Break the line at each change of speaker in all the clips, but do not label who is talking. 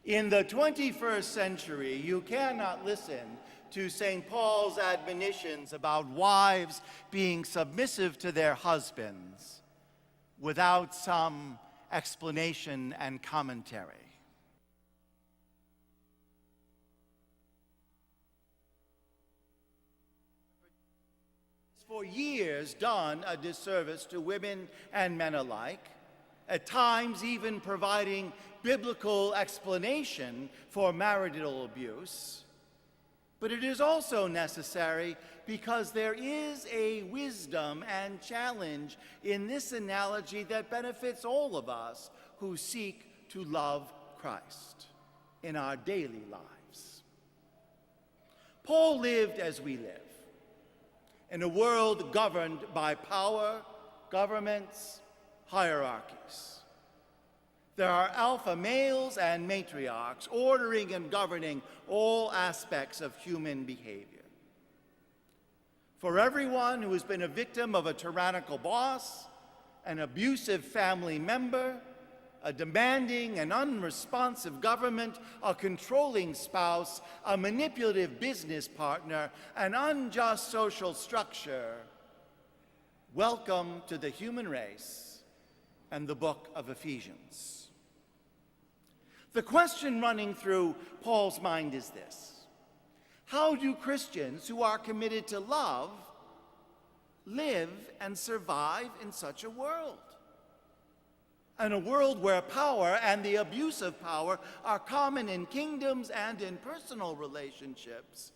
In the 21st century, you cannot listen to St. Paul's admonitions about wives being submissive to their husbands without some explanation and commentary. For years done a disservice to women and men alike, at times even providing biblical explanation for marital abuse. But it is also necessary because there is a wisdom and challenge in this analogy that benefits all of us who seek to love Christ in our daily lives. Paul lived as we live, in a world governed by power, governments, hierarchies. There are alpha males and matriarchs ordering and governing all aspects of human behavior. For everyone who has been a victim of a tyrannical boss, an abusive family member, a demanding and unresponsive government, a controlling spouse, a manipulative business partner, an unjust social structure, welcome to the human race and the book of Ephesians. The question running through Paul's mind is this: how do Christians who are committed to love live and survive in such a world? In a world where power and the abuse of power are common in kingdoms and in personal relationships,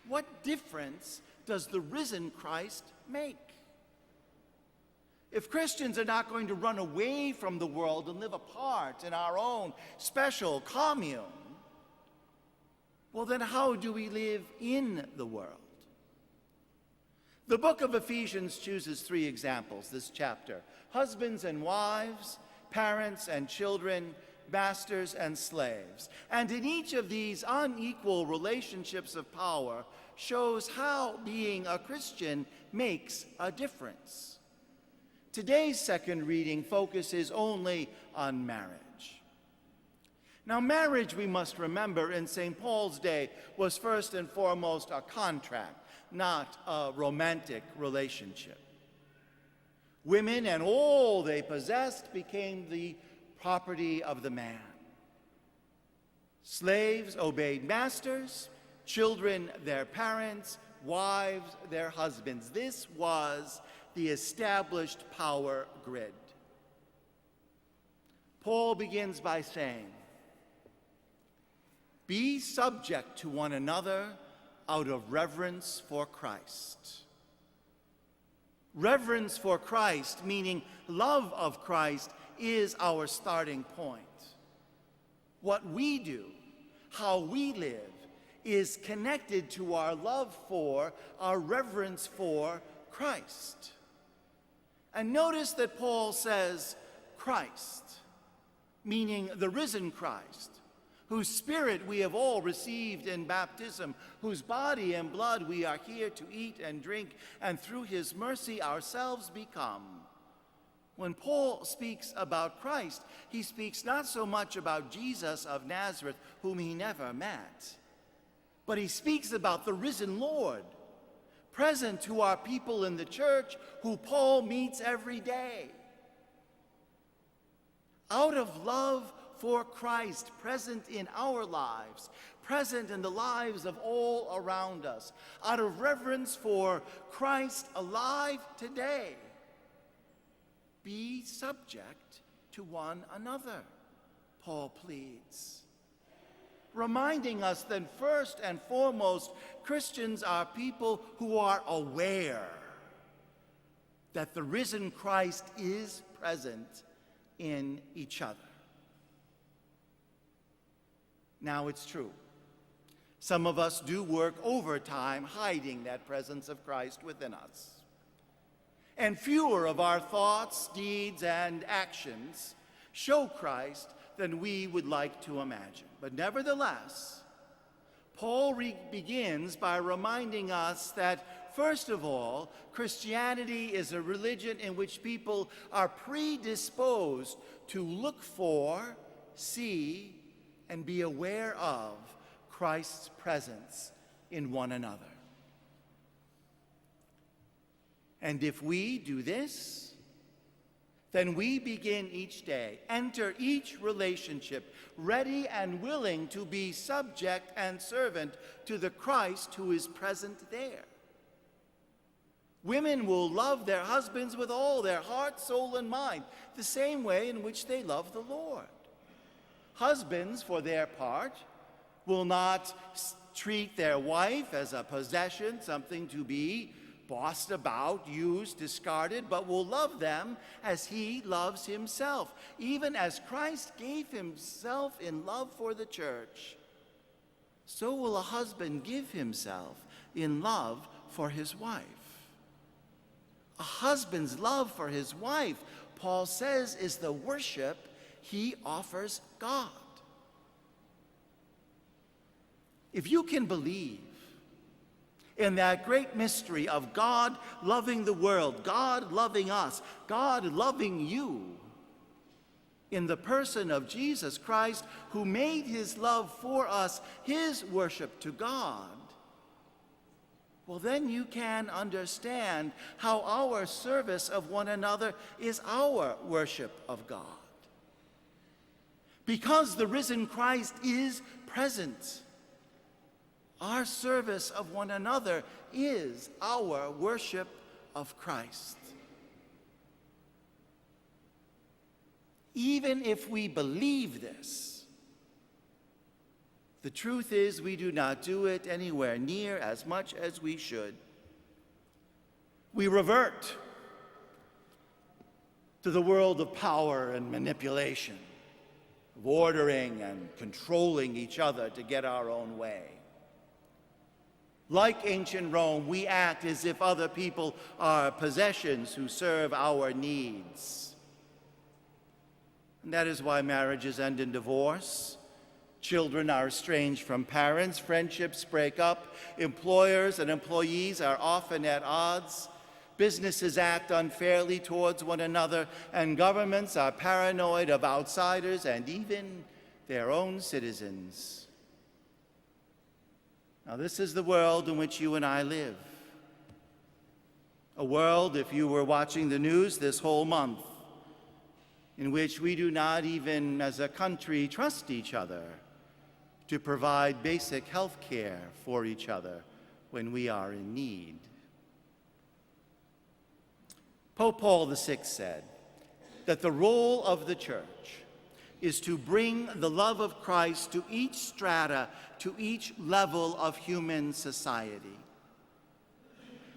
what difference does the risen Christ make? If Christians are not going to run away from the world and live apart in our own special commune, well, then how do we live in the world? The book of Ephesians chooses three examples this chapter: husbands and wives, parents and children, masters and slaves. And in each of these unequal relationships of power shows how being a Christian makes a difference. Today's second reading focuses only on marriage. Now, marriage, we must remember, in St. Paul's day was first and foremost a contract, not a romantic relationship. Women and all they possessed became the property of the man. Slaves obeyed masters, children their parents, wives their husbands. This was the established power grid. Paul begins by saying, "Be subject to one another out of reverence for Christ." Reverence for Christ, meaning love of Christ, is our starting point. What we do, how we live, is connected to our love for, our reverence for Christ. And notice that Paul says Christ, meaning the risen Christ, whose spirit we have all received in baptism, whose body and blood we are here to eat and drink, and through his mercy ourselves become. When Paul speaks about Christ, he speaks not so much about Jesus of Nazareth, whom he never met, but he speaks about the risen Lord, present to our people in the church, who Paul meets every day. Out of love for Christ, present in our lives, present in the lives of all around us, out of reverence for Christ alive today, be subject to one another, Paul pleads, reminding us that first and foremost, Christians are people who are aware that the risen Christ is present in each other. Now, it's true, some of us do work overtime hiding that presence of Christ within us. And fewer of our thoughts, deeds, and actions show Christ than we would like to imagine. But nevertheless, Paul begins by reminding us that, first of all, Christianity is a religion in which people are predisposed to look for, see, and be aware of Christ's presence in one another. And if we do this, then we begin each day, enter each relationship, ready and willing to be subject and servant to the Christ who is present there. Women will love their husbands with all their heart, soul, and mind, the same way in which they love the Lord. Husbands, for their part, will not treat their wife as a possession, something to be bossed about, used, discarded, but will love them as he loves himself, even as Christ gave himself in love for the church. So will a husband give himself in love for his wife. A husband's love for his wife, Paul says, is the worship he offers God. If you can believe in that great mystery of God loving the world, God loving us, God loving you, in the person of Jesus Christ, who made his love for us his worship to God, well, then you can understand how our service of one another is our worship of God. Because the risen Christ is present, our service of one another is our worship of Christ. Even if we believe this, the truth is we do not do it anywhere near as much as we should. We revert to the world of power and manipulation, of ordering and controlling each other to get our own way. Like ancient Rome, we act as if other people are possessions who serve our needs. And that is why marriages end in divorce. Children are estranged from parents, friendships break up, employers and employees are often at odds, businesses act unfairly towards one another, and governments are paranoid of outsiders and even their own citizens. Now, this is the world in which you and I live. A world, if you were watching the news this whole month, in which we do not even as a country trust each other to provide basic health care for each other when we are in need. Pope Paul VI said that the role of the church is to bring the love of Christ to each strata, to each level of human society.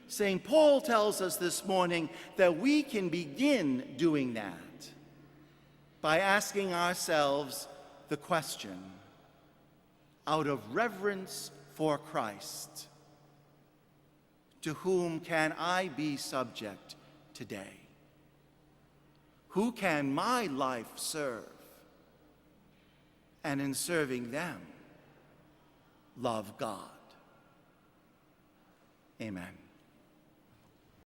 St. Paul tells us this morning that we can begin doing that by asking ourselves the question, out of reverence for Christ, to whom can I be subject today? Who can my life serve? And in serving them, love God. Amen.